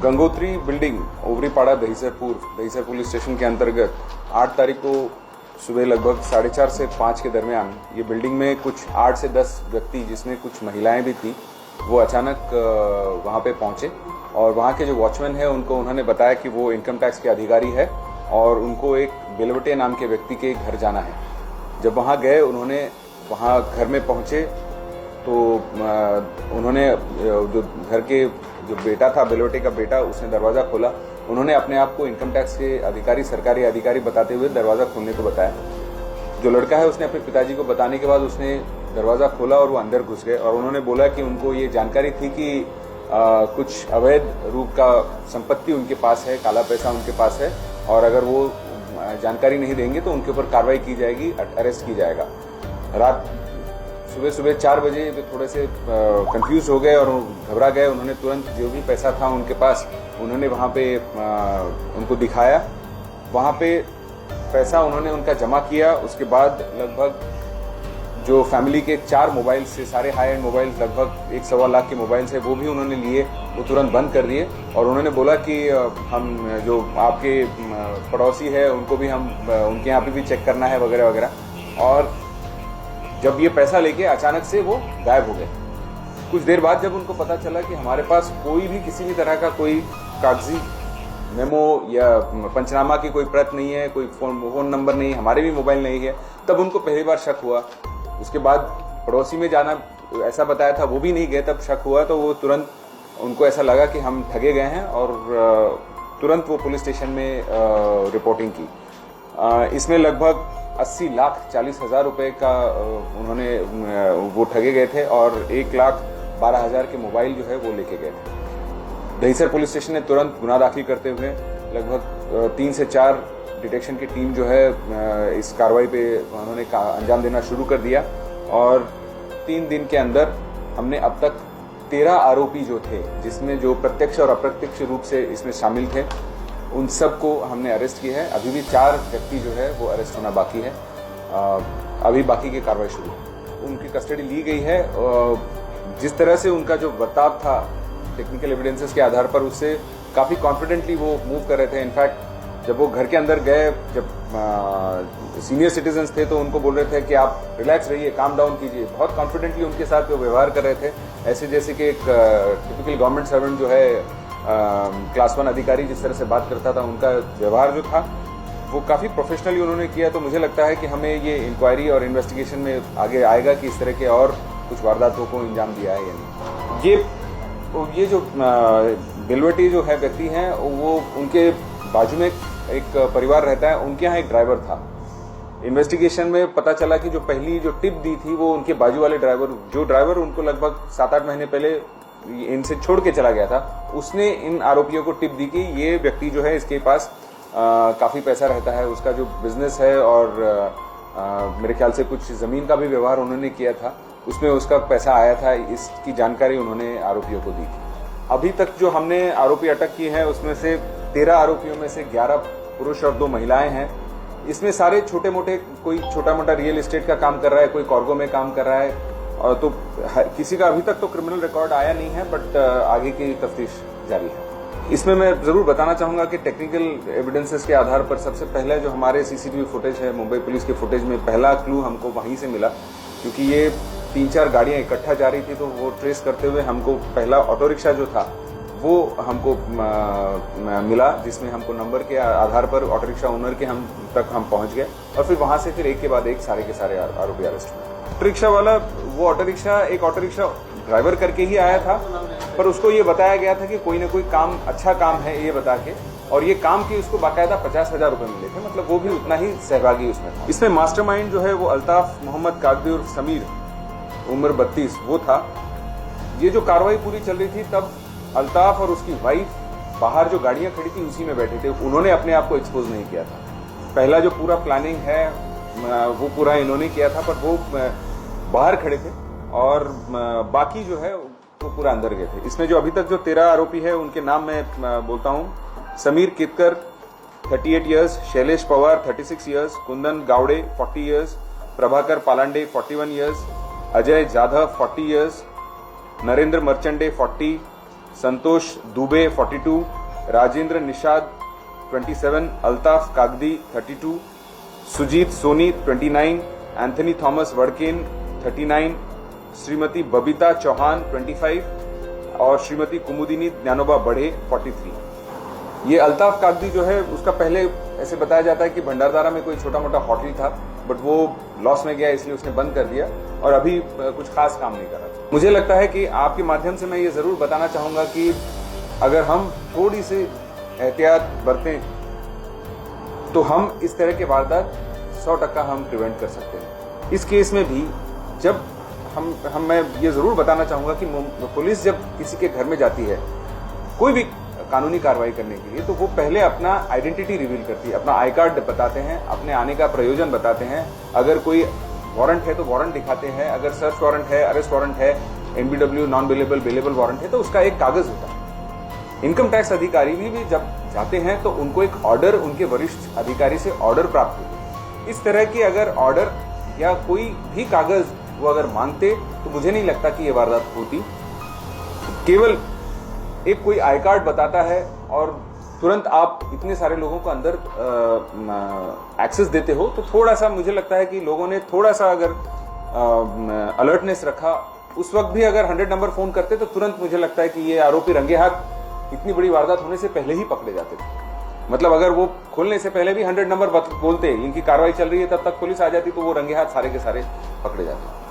Gangotri building Overipada Dahisar police station के अंतर्गत 8 तारीख को सुबह लगभग 4:30 से 5 के दरमियान ये बिल्डिंग में कुछ 8 से 10 व्यक्ति जिसमें कुछ महिलाएं भी थी वो अचानक वहां पे पहुंचे और वहां के जो वॉचमैन है उनको उन्होंने बताया कि वो इनकम टैक्स के अधिकारी है और उनको एक बेलवटे नाम के व्यक्ति के घर जाना है। जब वहां गए उन्होंने वहां घर में पहुंचे तो उन्होंने जो घर के जो बेटा था बेलवटे का बेटा उसने दरवाजा खोला। उन्होंने अपने आप को इनकम टैक्स के अधिकारी सरकारी अधिकारी बताते हुए दरवाजा खोलने को बताया। जो लड़का है उसने अपने पिताजी को बताने के बाद उसने दरवाजा खोला और वो अंदर घुस गए और उन्होंने बोला कि उनको ये जानकारी थी कि कुछ अवैध रूप का संपत्ति उनके पास है, काला पैसा उनके पास है और अगर वो जानकारी नहीं देंगे तो उनके ऊपर कार्रवाई की जाएगी, अरेस्ट की जाएगा। रात सुबह 4 बजे वे थोड़े से कंफ्यूज हो गए और घबरा गए। उन्होंने तुरंत जो भी पैसा था उनके पास उन्होंने वहां पे उनको दिखाया। वहां पे पैसा उन्होंने उनका जमा किया। उसके बाद लगभग जो फैमिली के 4 मोबाइल से सारे हाई एंड मोबाइल लगभग 1.25 लाख के मोबाइल है वो भी उन्होंने लिए, वो तुरंत बंद कर दिए और उन्होंने बोला कि हम जो आपके पड़ोसी है उनको भी हम उनके यहाँ पे भी चेक करना है वगैरह वगैरह। और जब ये पैसा लेके अचानक से वो गायब हो गए। कुछ देर बाद जब उनको पता चला कि हमारे पास कोई भी किसी भी तरह का कोई कागजी मेमो या पंचनामा की कोई प्रत नहीं है, कोई फोन नंबर नहीं, हमारे भी मोबाइल नहीं है, तब उनको पहली बार शक हुआ। उसके बाद पड़ोसी में जाना ऐसा बताया था वो भी नहीं गए, तब शक हुआ तो वो तुरंत उनको ऐसा लगा कि हम ठगे गए हैं और तुरंत वो पुलिस स्टेशन में रिपोर्टिंग की। इसमें लगभग 80,40,000 रुपए का उन्होंने वो ठगे गए थे और 1,12,000 के मोबाइल जो है वो लेके गए थे। दहीसर पुलिस स्टेशन ने तुरंत गुनाह दाखिल करते हुए लगभग 3 से 4 डिटेक्शन की टीम जो है इस कार्रवाई पे उन्होंने अंजाम देना शुरू कर दिया और 3 दिन के अंदर हमने अब तक 13 आरोपी जो थे जिसमें जो प्रत्यक्ष और अप्रत्यक्ष रूप से इसमें शामिल थे उन सबको हमने अरेस्ट किया है। अभी भी 4 व्यक्ति जो है वो अरेस्ट होना बाकी है। अभी बाकी की कार्रवाई शुरू है। उनकी कस्टडी ली गई है। जिस तरह से उनका जो बर्ताव था टेक्निकल एविडेंसेस के आधार पर उससे काफी कॉन्फिडेंटली वो मूव कर रहे थे। इनफैक्ट जब वो घर के अंदर गए, जब सीनियर सिटीजन्स थे तो उनको बोल रहे थे कि आप रिलैक्स रहिए, काम डाउन कीजिए। बहुत कॉन्फिडेंटली उनके साथ वो व्यवहार कर रहे थे, ऐसे जैसे कि एक टिपिकल गवर्नमेंट सर्वेंट जो है क्लास 1 अधिकारी जिस तरह से बात करता था उनका व्यवहार जो था वो काफी प्रोफेशनली उन्होंने किया। तो मुझे लगता है कि हमें ये इंक्वायरी और इन्वेस्टिगेशन में आगे आएगा कि इस तरह के और कुछ वारदातों को अंजाम दिया है या नहीं। ये जो बेलवटी जो है व्यक्ति हैं वो उनके बाजू में एक परिवार रहता है, उनके यहाँ एक ड्राइवर था। इन्वेस्टिगेशन में पता चला कि जो पहली जो टिप दी थी वो उनके बाजू वाले ड्राइवर उनको लगभग 7-8 महीने पहले इनसे छोड़ के चला गया था, उसने इन आरोपियों को टिप दी कि ये व्यक्ति जो है इसके पास काफी पैसा रहता है, उसका जो बिजनेस है और मेरे ख्याल से कुछ जमीन का भी व्यवहार उन्होंने किया था, उसमें उसका पैसा आया था। इसकी जानकारी उन्होंने आरोपियों को दी थी। अभी तक जो हमने आरोपी अटक किए हैं उसमें से 13 आरोपियों में से 11 पुरुष और 2 महिलाएं हैं। इसमें सारे छोटे मोटे, कोई छोटा मोटा रियल एस्टेट का काम कर रहा है, कोई कार्गो में काम कर रहा है और तो किसी का अभी तक तो क्रिमिनल रिकॉर्ड आया नहीं है, बट आगे की तफ्तीश जारी है। इसमें मैं जरूर बताना चाहूंगा कि टेक्निकल एविडेंसेस के आधार पर सबसे पहले जो हमारे सीसीटीवी फुटेज है, मुंबई पुलिस के फुटेज में पहला क्लू हमको वहीं से मिला, क्योंकि ये 3-4 गाड़ियां इकट्ठा जा रही थी तो वो ट्रेस करते हुए हमको पहला ऑटो रिक्शा जो था वो हमको मिला, जिसमें हमको नंबर के आधार पर ऑटो रिक्शा ओनर के हम पहुंच गए और फिर वहां से फिर एक के बाद एक सारे के सारे आरोपी अरेस्ट हुए। ऑटो रिक्शा वाला वो ऑटो रिक्शा ड्राइवर करके ही आया था, पर उसको ये बताया गया था कि कोई ना कोई काम, अच्छा काम है ये बता के, और ये काम की उसको बाकायदा 50,000 रुपए मिले थे, मतलब वो भी उतना ही सहभागी उसमें था। इसमें मास्टरमाइंड जो है वो अल्ताफ मोहम्मद कागदी और समीर उम्र 32 वो था। ये जो कार्रवाई पूरी चल रही थी तब अल्ताफ और उसकी वाइफ बाहर जो गाड़ियां खड़ी थी उसी में बैठे थे, उन्होंने अपने आप को एक्सपोज नहीं किया था। पहला जो पूरा प्लानिंग है वो पूरा इन्होंने किया था, पर वो बाहर खड़े थे और बाकी जो है वो पूरा अंदर गए थे। इसमें जो अभी तक जो 13 आरोपी है उनके नाम मैं बोलता हूँ। Sameer Kitkar 38 years, Shailesh Pawar 36 years, Kundan Gawade 40 years, Prabhakar Palande 41 years, Ajay Jadhav 40 years, Narendra Marchande 40, Santosh Dubey 42, Rajendra Nishad 27, Altaf Kagdi 32, Sujit Soni 29, Anthony Thomas Vadakken 39, Shrimati Babita Chauhan 25 और श्रीमती कुमुदिनी ज्ञानोबा बढ़े 43। ये अल्ताफ कागदी जो है उसका पहले ऐसे बताया जाता है कि भंडारदारा में कोई छोटा मोटा होटल था, बट वो लॉस में गया इसलिए उसने बंद कर दिया और अभी कुछ खास काम नहीं कर रहा। मुझे लगता है कि आपके माध्यम से मैं ये जरूर बताना चाहूंगा कि अगर हम थोड़ी सी एहतियात बरतें तो हम इस तरह के वारदात 100% हम प्रिवेंट कर सकते हैं। इस केस में भी जब मैं ये जरूर बताना चाहूंगा कि पुलिस जब किसी के घर में जाती है कोई भी कानूनी कार्रवाई करने के लिए, तो वो पहले अपना आइडेंटिटी रिवील करती है, अपना आई कार्ड बताते हैं, अपने आने का प्रयोजन बताते हैं। अगर कोई वारंट है तो वारंट दिखाते हैं, अगर सर्च वारंट है, अरेस्ट वारंट है, NBW non bailable bailable warrant है तो उसका एक कागज होता है। इनकम टैक्स अधिकारी भी जब जाते हैं तो उनको एक ऑर्डर उनके वरिष्ठ अधिकारी से ऑर्डर प्राप्त होता है। इस तरह की अगर ऑर्डर या कोई भी कागज वो अगर मांगते तो मुझे नहीं लगता कि ये वारदात होती। केवल एक कोई आई कार्ड बताता है और तुरंत आप इतने सारे लोगों को अंदर एक्सेस देते हो, तो थोड़ा सा मुझे लगता है कि लोगों ने थोड़ा सा अगर अलर्टनेस रखा, उस वक्त भी अगर 100 नंबर फोन करते तो तुरंत मुझे लगता है कि ये आरोपी रंगे हाथ इतनी बड़ी वारदात होने से पहले ही पकड़े जाते थे। मतलब अगर वो खोलने से पहले भी 100 नंबर बोलते, इनकी कार्रवाई चल रही है, तब तक पुलिस आ जाती तो वो रंगे हाथ सारे के सारे पकड़े जाते।